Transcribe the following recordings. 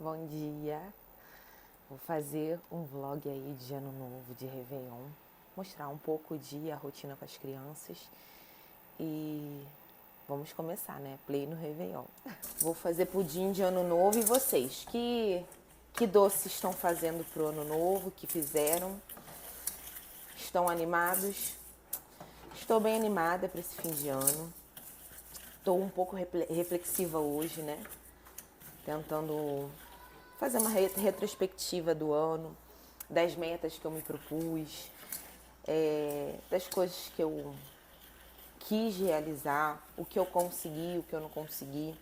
Bom dia. Vou fazer um vlog aí de ano novo, de Réveillon. Mostrar um pouco a rotina com as crianças. E vamos começar, né? Play no Réveillon. Vou fazer pudim de ano novo. E vocês? Que doces estão fazendo pro ano novo? Que fizeram? Estão animados? Estou bem animada para esse fim de ano. Estou um pouco reflexiva hoje, né? Tentando fazer uma retrospectiva do ano, das metas que eu me propus, das coisas que eu quis realizar, o que eu consegui, o que eu não consegui.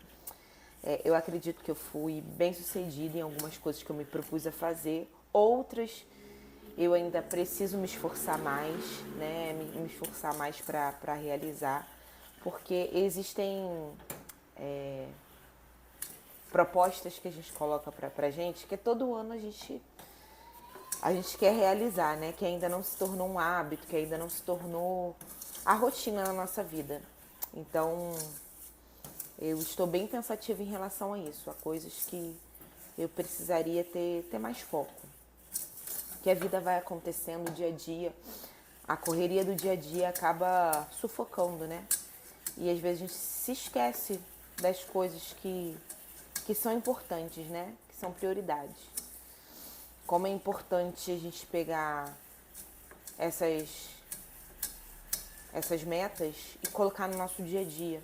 Eu acredito que eu fui bem sucedida em algumas coisas que eu me propus a fazer, outras eu ainda preciso me esforçar mais, né? Me esforçar mais para realizar, porque existem propostas que a gente coloca pra gente, que todo ano a gente quer realizar, né? Que ainda não se tornou um hábito, que ainda não se tornou a rotina na nossa vida. Então, eu estou bem pensativa em relação a isso, a coisas que eu precisaria ter mais foco. Que a vida vai acontecendo dia a dia, a correria do dia a dia acaba sufocando, né? E às vezes a gente se esquece das coisas que são importantes, né? Que são prioridades. Como é importante a gente pegar essas, essas metas e colocar no nosso dia a dia,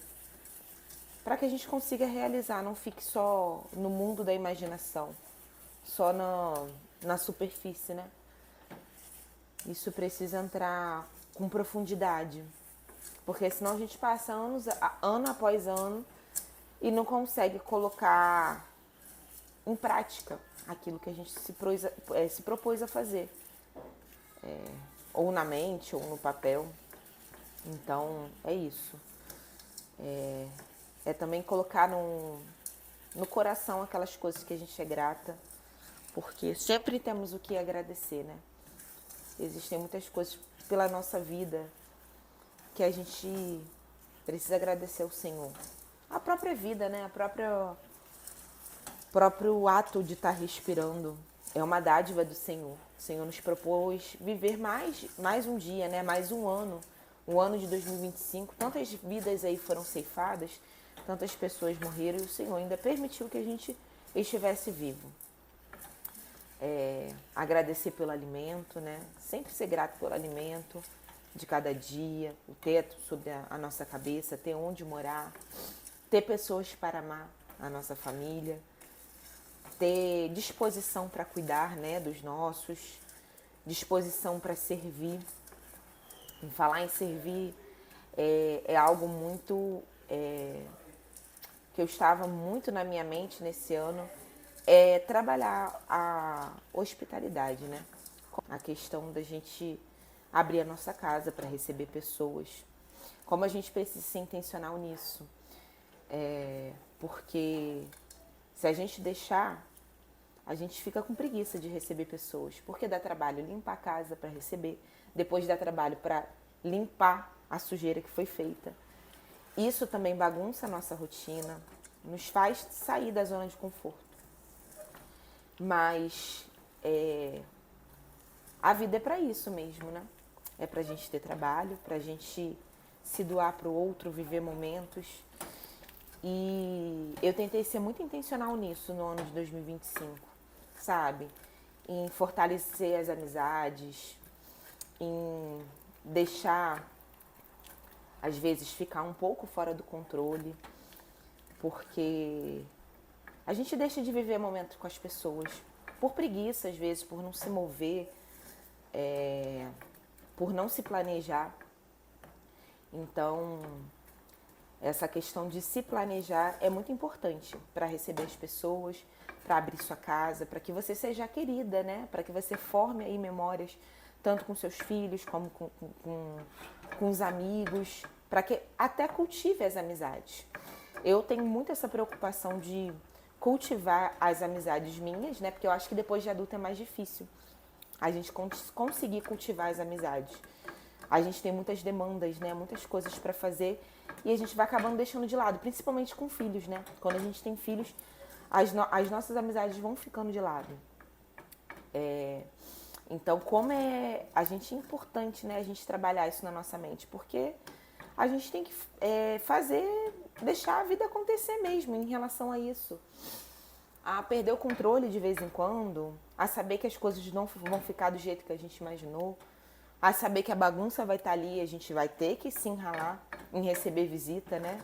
para que a gente consiga realizar, não fique só no mundo da imaginação, só na superfície, né? Isso precisa entrar com profundidade, porque senão a gente passa ano após ano e não consegue colocar em prática aquilo que a gente se propôs a fazer, ou na mente ou no papel. Então é isso. É também colocar no coração aquelas coisas que a gente é grata, porque sempre temos o que agradecer, né? Existem muitas coisas pela nossa vida que a gente precisa agradecer ao Senhor. A própria vida, né? Próprio ato de estar respirando é uma dádiva do Senhor. O Senhor nos propôs viver mais um dia, né? Mais um ano. O ano de 2025. Tantas vidas aí foram ceifadas, tantas pessoas morreram e o Senhor ainda permitiu que a gente estivesse vivo. Agradecer pelo alimento, né? Sempre ser grato pelo alimento de cada dia, o teto sobre a nossa cabeça, ter onde morar, ter pessoas para amar a nossa família, ter disposição para cuidar, né, dos nossos, disposição para servir. Em falar em servir é algo muito que eu estava muito na minha mente nesse ano, é trabalhar a hospitalidade, né? A questão da gente abrir a nossa casa para receber pessoas. Como a gente precisa ser intencional nisso. Porque se a gente deixar, a gente fica com preguiça de receber pessoas. Porque dá trabalho limpar a casa para receber, depois dá trabalho para limpar a sujeira que foi feita. Isso também bagunça a nossa rotina, nos faz sair da zona de conforto. Mas a vida é para isso mesmo, né? É pra gente ter trabalho, pra gente se doar pro outro, viver momentos. E eu tentei ser muito intencional nisso no ano de 2025, sabe? Em fortalecer as amizades, em deixar, às vezes, ficar um pouco fora do controle, porque a gente deixa de viver momentos com as pessoas por preguiça, às vezes, por não se mover, por não se planejar. Então, essa questão de se planejar é muito importante para receber as pessoas, para abrir sua casa, para que você seja querida, né? Para que você forme aí memórias, tanto com seus filhos como com os amigos, para que até cultive as amizades. Eu tenho muito essa preocupação de cultivar as amizades minhas, né? Porque eu acho que depois de adulto é mais difícil a gente conseguir cultivar as amizades. A gente tem muitas demandas, né? Muitas coisas para fazer e a gente vai acabando deixando de lado, principalmente com filhos, né? Quando a gente tem filhos, as nossas amizades vão ficando de lado. Então, como é importante, né, a gente trabalhar isso na nossa mente, porque a gente tem que deixar a vida acontecer mesmo em relação a isso. A perder o controle de vez em quando, a saber que as coisas não vão ficar do jeito que a gente imaginou, a saber que a bagunça vai estar ali, a gente vai ter que se enralar em receber visita, né?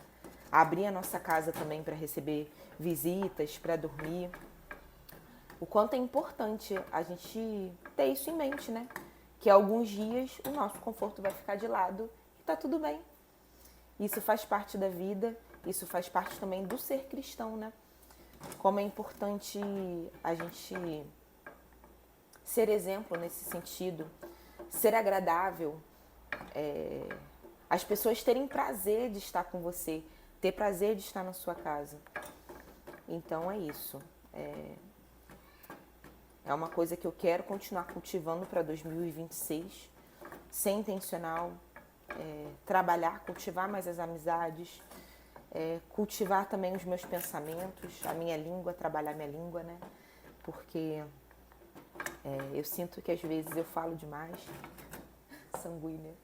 Abrir a nossa casa também para receber visitas, para dormir. O quanto é importante a gente ter isso em mente, né? Que alguns dias o nosso conforto vai ficar de lado e tá tudo bem. Isso faz parte da vida, isso faz parte também do ser cristão, né? Como é importante a gente ser exemplo nesse sentido, ser agradável, as pessoas terem prazer de estar com você, ter prazer de estar na sua casa. Então é isso. É uma coisa que eu quero continuar cultivando para 2026, ser intencional, trabalhar, cultivar mais as amizades, cultivar também os meus pensamentos, a minha língua, trabalhar minha língua, né? Porque eu sinto que às vezes eu falo demais, sanguínea.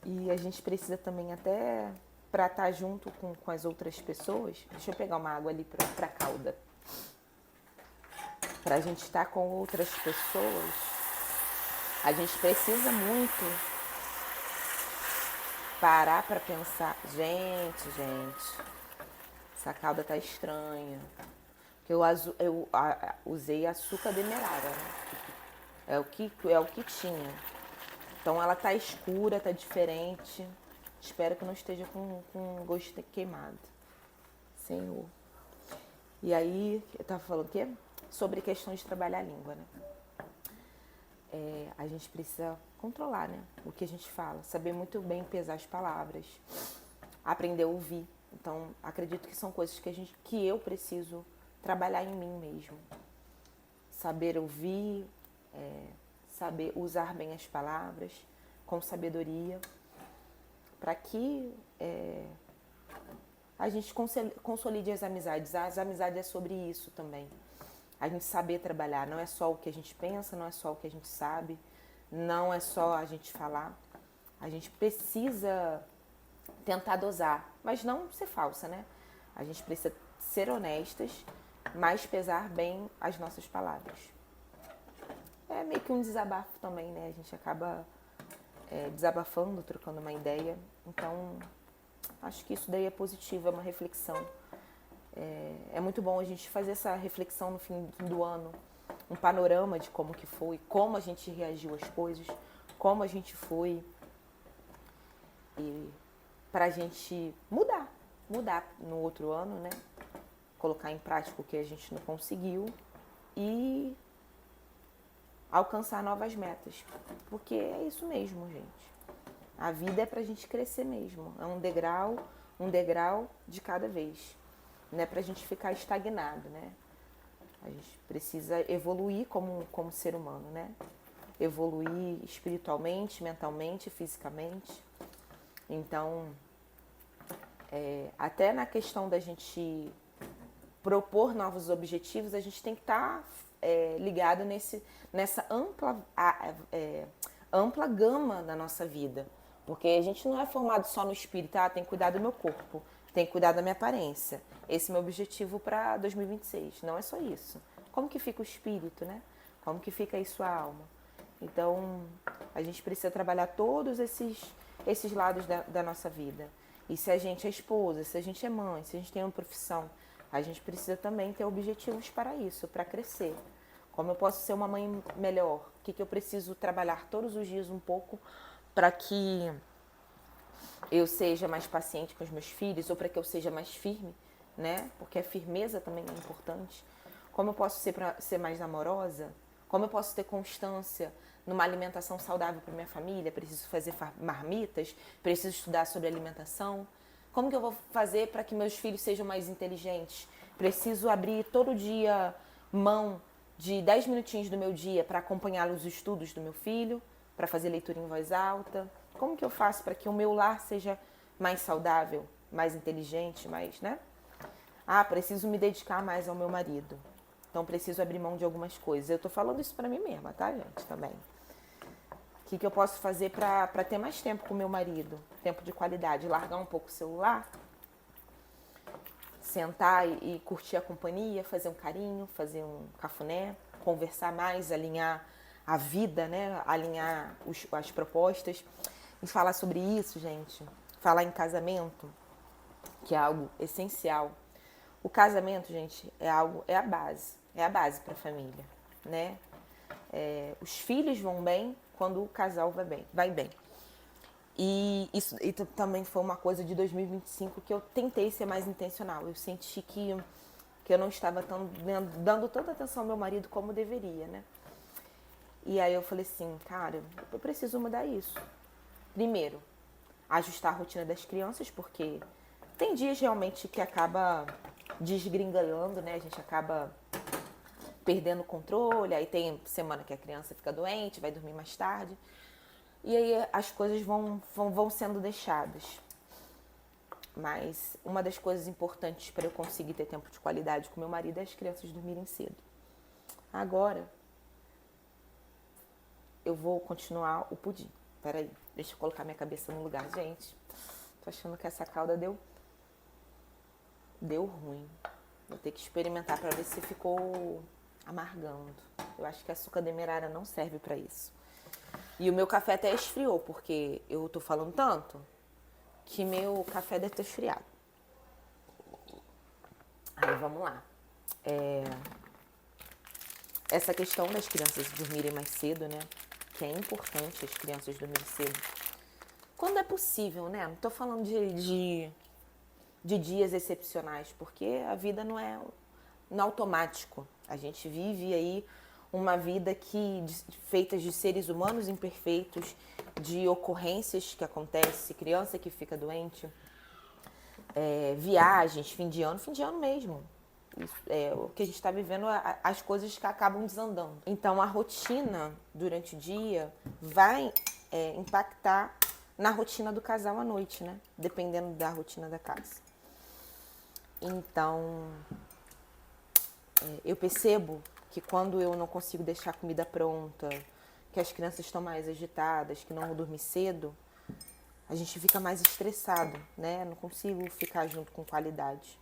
E a gente precisa também até para estar junto com as outras pessoas. Deixa eu pegar uma água ali para a cauda. Para a gente estar com outras pessoas, a gente precisa muito parar para pensar. Gente, essa calda tá estranha. Eu usei açúcar demerara, né? É o que tinha. Então ela tá escura, tá diferente. Espero que não esteja com gosto queimado. Senhor. E aí, eu tava falando o quê? Sobre questões de trabalhar a língua, né? A gente precisa controlar, né? O que a gente fala. Saber muito bem pesar as palavras. Aprender a ouvir. Então, acredito que são coisas que eu preciso trabalhar em mim mesmo. Saber ouvir, saber usar bem as palavras com sabedoria, para que a gente consolide as amizades. As amizades é sobre isso também. A gente saber trabalhar, não é só o que a gente pensa, não é só o que a gente sabe, não é só a gente falar. A gente precisa tentar dosar, mas não ser falsa, né? A gente precisa ser honestas, mas pesar bem as nossas palavras. É meio que um desabafo também, né? A gente acaba desabafando, trocando uma ideia. Então, acho que isso daí é positivo, é uma reflexão. É muito bom a gente fazer essa reflexão no fim do ano, um panorama de como que foi, como a gente reagiu às coisas, como a gente foi, e pra gente mudar no outro ano, né? Colocar em prática o que a gente não conseguiu e alcançar novas metas, porque é isso mesmo, gente. A vida é pra gente crescer mesmo, é um degrau de cada vez. Não é pra gente ficar estagnado, né? A gente precisa evoluir como ser humano, né? Evoluir espiritualmente, mentalmente, fisicamente. Então, até na questão da gente propor novos objetivos, a gente tem que estar ligado nessa ampla gama da nossa vida. Porque a gente não é formado só no espírito, tem que cuidar do meu corpo, tem que cuidar da minha aparência. Esse é o meu objetivo para 2026. Não é só isso. Como que fica o espírito, né? Como que fica aí sua alma? Então, a gente precisa trabalhar todos esses lados da nossa vida. E se a gente é esposa, se a gente é mãe, se a gente tem uma profissão, a gente precisa também ter objetivos para isso, para crescer. Como eu posso ser uma mãe melhor? O que eu preciso trabalhar todos os dias um pouco para que eu seja mais paciente com os meus filhos ou para que eu seja mais firme, né? Porque a firmeza também é importante. Como eu posso ser mais amorosa? Como eu posso ter constância numa alimentação saudável para minha família? Preciso fazer marmitas? Preciso estudar sobre alimentação? Como que eu vou fazer para que meus filhos sejam mais inteligentes? Preciso abrir todo dia mão de 10 minutinhos do meu dia para acompanhar os estudos do meu filho, para fazer leitura em voz alta. Como que eu faço para que o meu lar seja mais saudável, mais inteligente, mais, né? Ah, preciso me dedicar mais ao meu marido. Então preciso abrir mão de algumas coisas. Eu tô falando isso pra mim mesma, tá, gente? Também. O que eu posso fazer pra ter mais tempo com meu marido? Tempo de qualidade. Largar um pouco o celular, sentar e curtir a companhia, fazer um carinho, fazer um cafuné, conversar mais, alinhar a vida, né? Alinhar as propostas. E falar sobre isso, gente. Falar em casamento, que é algo essencial. O casamento, gente, é a base para a família, né? Os filhos vão bem quando o casal vai bem. E isso também foi uma coisa de 2025 que eu tentei ser mais intencional. Eu senti que eu não estava dando tanta atenção ao meu marido como deveria, né? E aí eu falei assim, cara, eu preciso mudar isso. Primeiro, ajustar a rotina das crianças, porque tem dias realmente que acaba desgringolando, né? A gente acaba perdendo o controle, aí tem semana que a criança fica doente, vai dormir mais tarde. E aí as coisas vão sendo deixadas. Mas uma das coisas importantes para eu conseguir ter tempo de qualidade com meu marido é as crianças dormirem cedo. Agora, eu vou continuar o pudim. Peraí, deixa eu colocar minha cabeça no lugar. Gente, tô achando que essa calda deu ruim. Vou ter que experimentar para ver se ficou amargando. Eu acho que açúcar demerara não serve para isso. E o meu café até esfriou, porque eu tô falando tanto que meu café deve ter esfriado. Aí vamos lá. Essa questão das crianças dormirem mais cedo, né? Que é importante as crianças dormirem cedo. Quando é possível, né? Não tô falando de dias excepcionais, porque a vida não é no automático. A gente vive aí uma vida feita de seres humanos imperfeitos, de ocorrências que acontecem, criança que fica doente, viagens, fim de ano mesmo. O que a gente está vivendo, as coisas que acabam desandando. Então a rotina durante o dia vai impactar na rotina do casal à noite, né? Dependendo da rotina da casa. Então, eu percebo que quando eu não consigo deixar a comida pronta, que as crianças estão mais agitadas, que não vão dormir cedo, a gente fica mais estressado, né? Não consigo ficar junto com qualidade.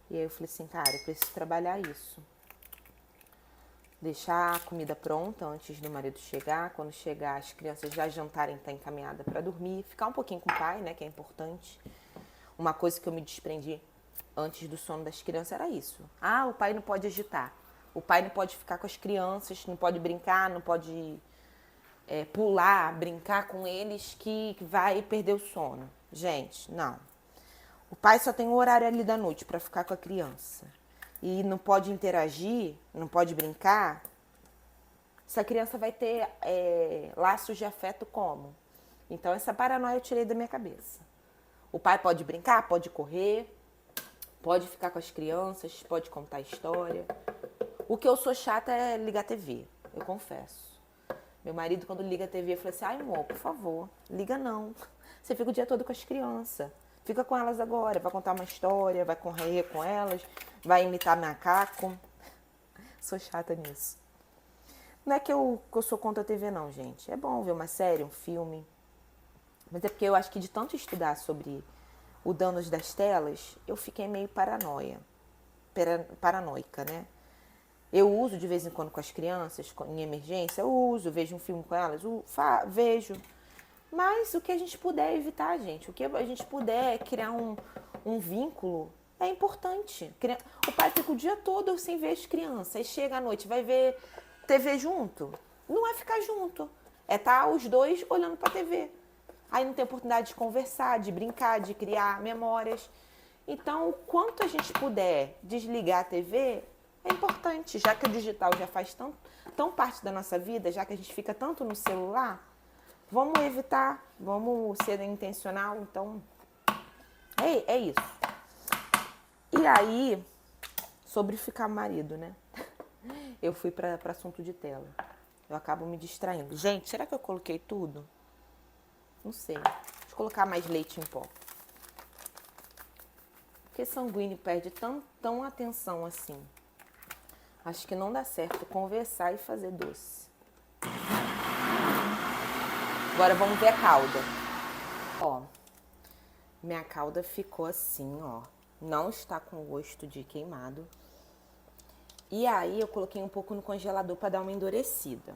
E aí eu falei assim, cara, eu preciso trabalhar isso. Deixar a comida pronta antes do marido chegar. Quando chegar, as crianças já jantarem, tá encaminhada para dormir. Ficar um pouquinho com o pai, né? Que é importante. Uma coisa que eu me desprendi antes do sono das crianças era isso. Ah, o pai não pode agitar. O pai não pode ficar com as crianças, não pode brincar, não pode pular, brincar com eles que vai perder o sono. Gente, não. O pai só tem o horário ali da noite para ficar com a criança. E não pode interagir, não pode brincar. Essa criança vai ter laços de afeto como? Então essa paranoia eu tirei da minha cabeça. O pai pode brincar, pode correr, pode ficar com as crianças, pode contar história. O que eu sou chata é ligar a TV, eu confesso. Meu marido, quando liga a TV, eu falo assim, ai, amor, por favor, liga não. Você fica o dia todo com as crianças. Fica com elas agora, vai contar uma história, vai correr com elas, vai imitar macaco. Sou chata nisso. Não é que eu sou contra a TV não, gente. É bom ver uma série, um filme. Mas é porque eu acho que de tanto estudar sobre o dano das telas, eu fiquei meio paranoica, né? Eu uso de vez em quando com as crianças, em emergência, eu uso, vejo um filme com elas, vejo. Mas o que a gente puder evitar, gente, o que a gente puder criar um vínculo é importante. O pai fica o dia todo sem ver as crianças, aí chega à noite, vai ver TV junto. Não é ficar junto, é estar os dois olhando pra TV. Aí não tem oportunidade de conversar, de brincar, de criar memórias. Então, o quanto a gente puder desligar a TV é importante, já que o digital já faz tão parte da nossa vida, já que a gente fica tanto no celular, vamos evitar, vamos ser intencional, então é isso. E aí, sobre ficar marido, né? Eu fui para assunto de tela. Eu acabo me distraindo. Gente, será que eu coloquei tudo? Não sei. Deixa eu colocar mais leite em pó. Porque sanguíneo perde tão atenção assim. Acho que não dá certo conversar e fazer doce. Agora vamos ver a calda. Ó, minha calda ficou assim, ó. Não está com gosto de queimado. E aí eu coloquei um pouco no congelador para dar uma endurecida.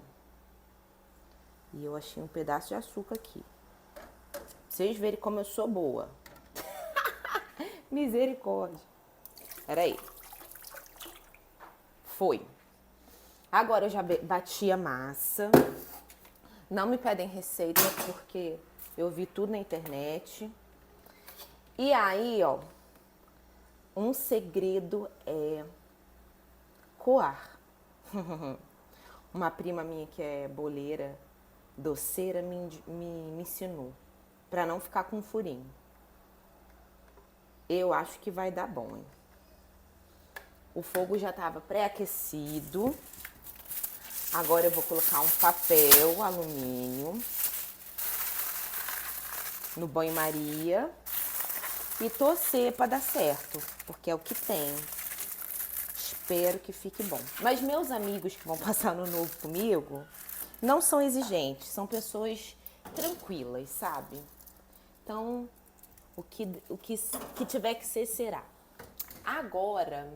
E eu achei um pedaço de açúcar aqui. Pra vocês verem como eu sou boa. Misericórdia. Peraí. Foi. Agora eu já bati a massa. Não me pedem receita porque eu vi tudo na internet. E aí, ó, um segredo é coar. Uma prima minha que é boleira, doceira, me ensinou pra não ficar com furinho. Eu acho que vai dar bom, hein? O fogo já estava pré-aquecido. Agora eu vou colocar um papel alumínio no banho-maria e torcer para dar certo, porque é o que tem. Espero que fique bom. Mas meus amigos que vão passar no novo comigo não são exigentes, são pessoas tranquilas, sabe? Então, o que tiver que ser, será. Agora,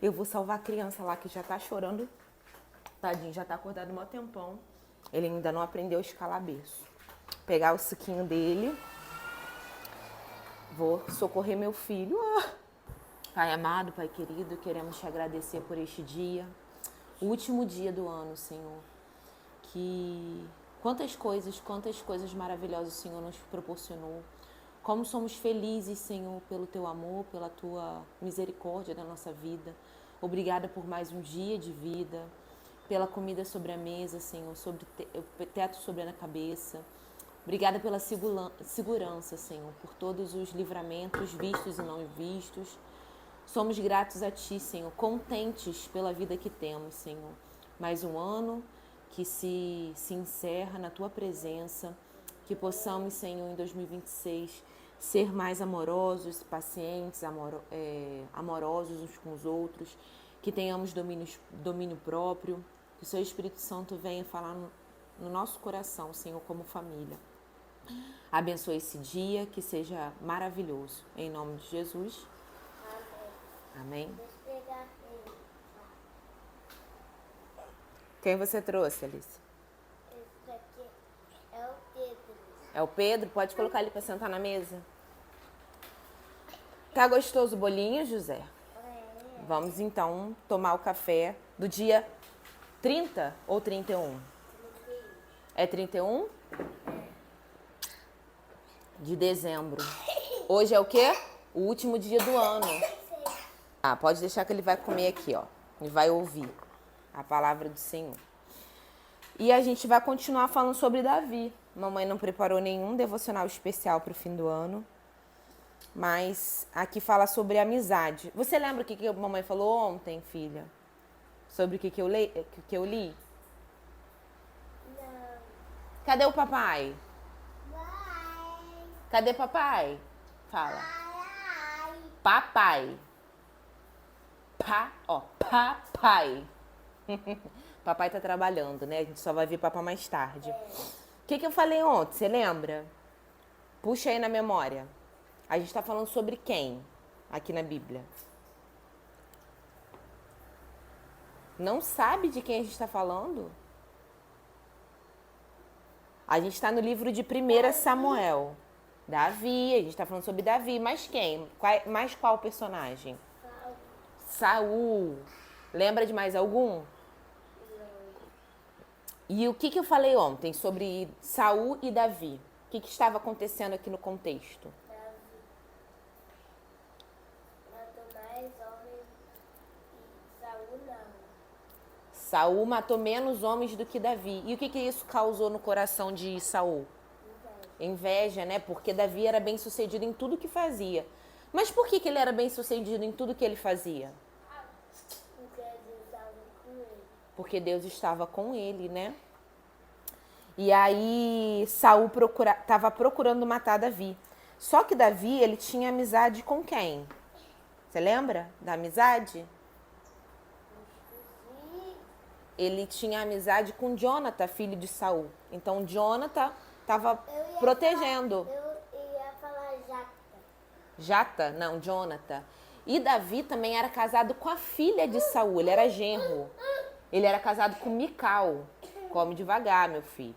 eu vou salvar a criança lá que já tá chorando. Tadinho, já tá acordado há um tempão. Ele ainda não aprendeu a escalar berço. Pegar o suquinho dele. Vou socorrer meu filho. Pai amado, Pai querido, queremos te agradecer por este dia. O último dia do ano, Senhor. Que quantas coisas maravilhosas o Senhor nos proporcionou. Como somos felizes, Senhor, pelo teu amor, pela tua misericórdia na nossa vida. Obrigada por mais um dia de vida. Pela comida sobre a mesa, Senhor, sobre o teto sobre a cabeça. Obrigada pela segurança, Senhor, por todos os livramentos vistos e não vistos. Somos gratos a Ti, Senhor, contentes pela vida que temos, Senhor. Mais um ano que se encerra na Tua presença, que possamos, Senhor, em 2026, ser mais amorosos, pacientes, amorosos uns com os outros, que tenhamos domínio próprio, que o Seu Espírito Santo venha falar no nosso coração, Senhor, como família. Abençoe esse dia, que seja maravilhoso. Em nome de Jesus. Amém. Quem você trouxe, Alice? Esse daqui é o Pedro. É o Pedro? Pode colocar ele para sentar na mesa. Tá gostoso o bolinho, José? Vamos então tomar o café do dia 30 ou 31? É 31? De dezembro. Hoje é o quê? O último dia do ano. Ah, pode deixar que ele vai comer aqui, ó. E vai ouvir a palavra do Senhor. E a gente vai continuar falando sobre Davi. Mamãe não preparou nenhum devocional especial para o fim do ano. Mas aqui fala sobre amizade. Você lembra o que a mamãe falou ontem, filha? Sobre o que eu li? Não. Cadê o papai? Vai. Cadê papai? Fala. Vai. Papai. Papai. Papai tá trabalhando, né? A gente só vai ver papai mais tarde. O que eu falei ontem? Você lembra? Puxa aí na memória. A gente tá falando sobre quem aqui na Bíblia? Não sabe de quem a gente tá falando? A gente tá no livro de 1 Samuel. Davi, a gente tá falando sobre Davi. Mas quem? Mais qual personagem? Saul. Lembra de mais algum? E o que eu falei ontem sobre Saul e Davi? O que estava acontecendo aqui no contexto? Matou mais homens e Saul não. Saul matou menos homens do que Davi. E o que isso causou no coração de Saul? Inveja, né? Porque Davi era bem sucedido em tudo que fazia. Mas por que ele era bem sucedido em tudo que ele fazia? Porque Deus estava com ele, né? E aí Saul estava procurando matar Davi. Só que Davi, ele tinha amizade com quem? Você lembra da amizade? Ele tinha amizade com Jonathan, filho de Saul. Então Jonathan estava protegendo. Eu ia falar Jata. Jata? Não, Jonathan. E Davi também era casado com a filha de Saul, ele era genro. Ele era casado com Mical. Come devagar, meu filho.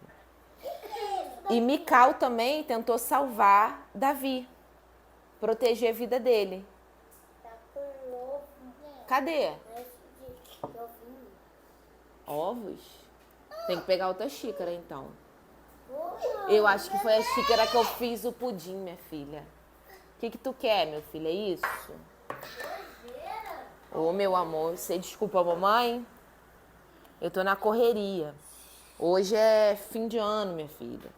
E Mical também tentou salvar Davi, proteger a vida dele. Tá com ovo. Cadê? Esse de ovinho. Ovos? Tem que pegar outra xícara, então. Eu acho que foi a xícara que eu fiz o pudim, minha filha. O que tu quer, meu filho? É isso? Ô, meu amor, você desculpa a mamãe? Eu tô na correria. Hoje é fim de ano, minha filha.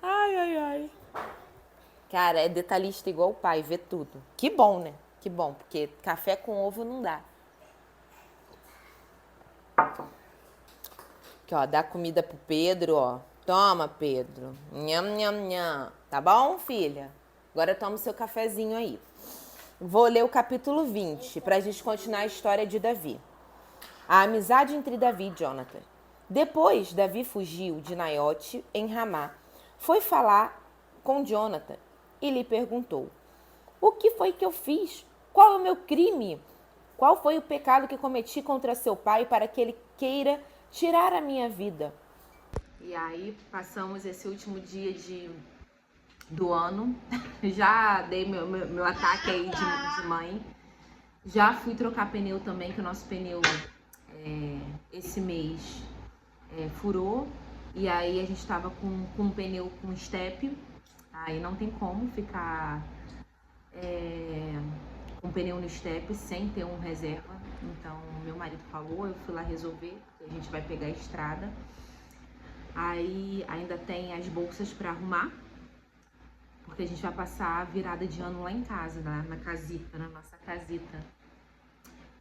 Ai, ai, ai. Cara, é detalhista igual o pai, vê tudo. Que bom, né? Que bom, porque café com ovo não dá. Aqui, ó, dá comida pro Pedro, ó. Toma, Pedro. Nham, nham, nham. Tá bom, filha? Agora toma o seu cafezinho aí. Vou ler o capítulo 20, pra gente continuar a história de Davi. A amizade entre Davi e Jonathan. Depois, Davi fugiu de Naiote, em Ramá. Foi falar com Jonathan e lhe perguntou: o que foi que eu fiz? Qual é o meu crime? Qual foi o pecado que cometi contra seu pai para que ele queira tirar a minha vida? E aí passamos esse último dia do ano. Já dei meu ataque aí de mãe. Já fui trocar pneu também, que o nosso pneu esse mês furou. E aí a gente estava com um pneu com step. Aí não tem como ficar com pneu no step sem ter um reserva. Então meu marido falou, eu fui lá resolver, porque a gente vai pegar a estrada. Aí ainda tem as bolsas para arrumar, porque a gente vai passar a virada de ano lá em casa, na casita, na nossa casita.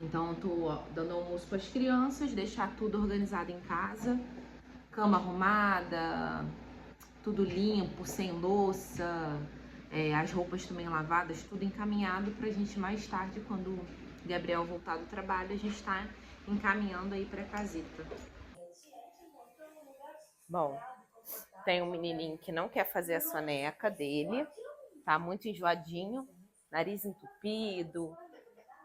Então eu tô dando almoço para as crianças, deixar tudo organizado em casa, cama arrumada, tudo limpo, sem louça, as roupas também lavadas, tudo encaminhado pra gente mais tarde, quando o Gabriel voltar do trabalho, a gente tá encaminhando aí pra casita. Bom, tem um menininho que não quer fazer a soneca dele, tá muito enjoadinho, nariz entupido,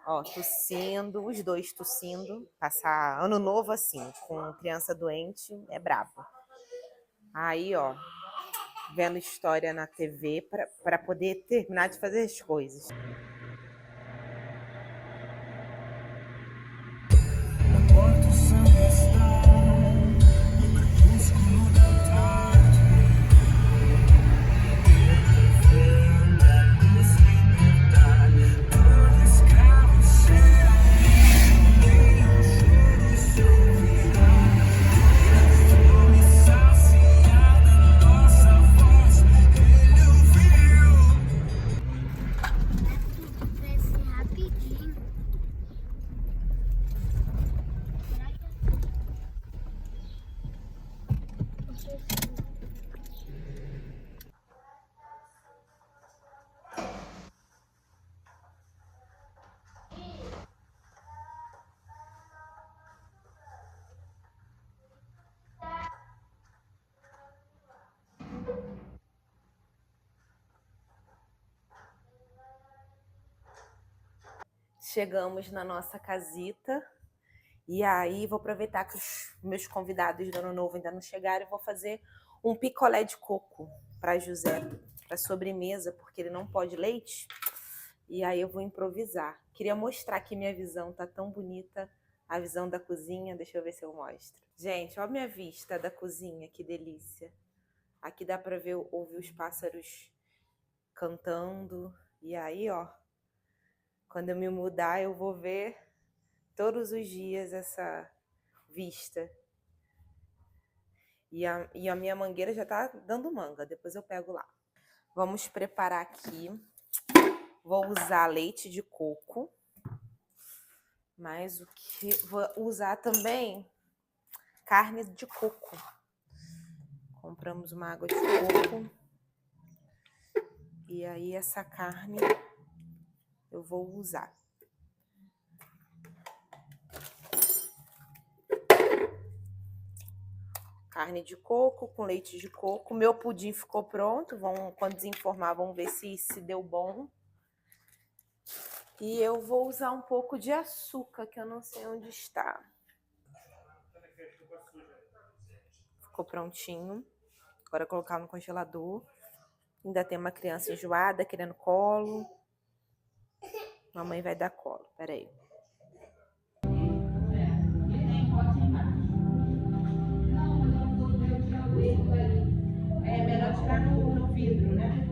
ó, tossindo, os dois tossindo. Passar ano novo assim, com criança doente, é brabo. Aí, ó, vendo história na TV para poder terminar de fazer as coisas. Cresce rapidinho. Chegamos na nossa casita e aí vou aproveitar que os meus convidados do ano novo ainda não chegaram e vou fazer um picolé de coco para José, para sobremesa, porque ele não pode leite. E aí eu vou improvisar. Queria mostrar que minha visão tá tão bonita, a visão da cozinha. Deixa eu ver se eu mostro. Gente, olha a minha vista da cozinha, que delícia. Aqui dá para ver, ouvir os pássaros cantando. E aí, ó, quando eu me mudar, eu vou ver todos os dias essa vista. E a minha mangueira já tá dando manga, depois eu pego lá. Vamos preparar aqui. Vou usar leite de coco, mas vou usar também carne de coco. Compramos uma água de coco. E aí essa carne eu vou usar. Carne de coco com leite de coco. Meu pudim ficou pronto. Quando desenformar, vamos ver se deu bom. E eu vou usar um pouco de açúcar, que eu não sei onde está. Ficou prontinho. Agora colocar no congelador. Ainda tem uma criança enjoada, querendo colo. Mamãe vai dar colo. Peraí. É melhor tirar no vidro, né?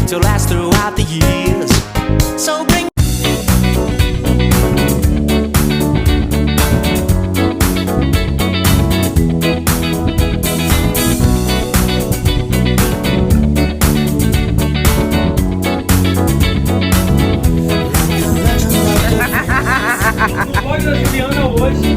To last throughout the years. So bring Olha a Juliana hoje.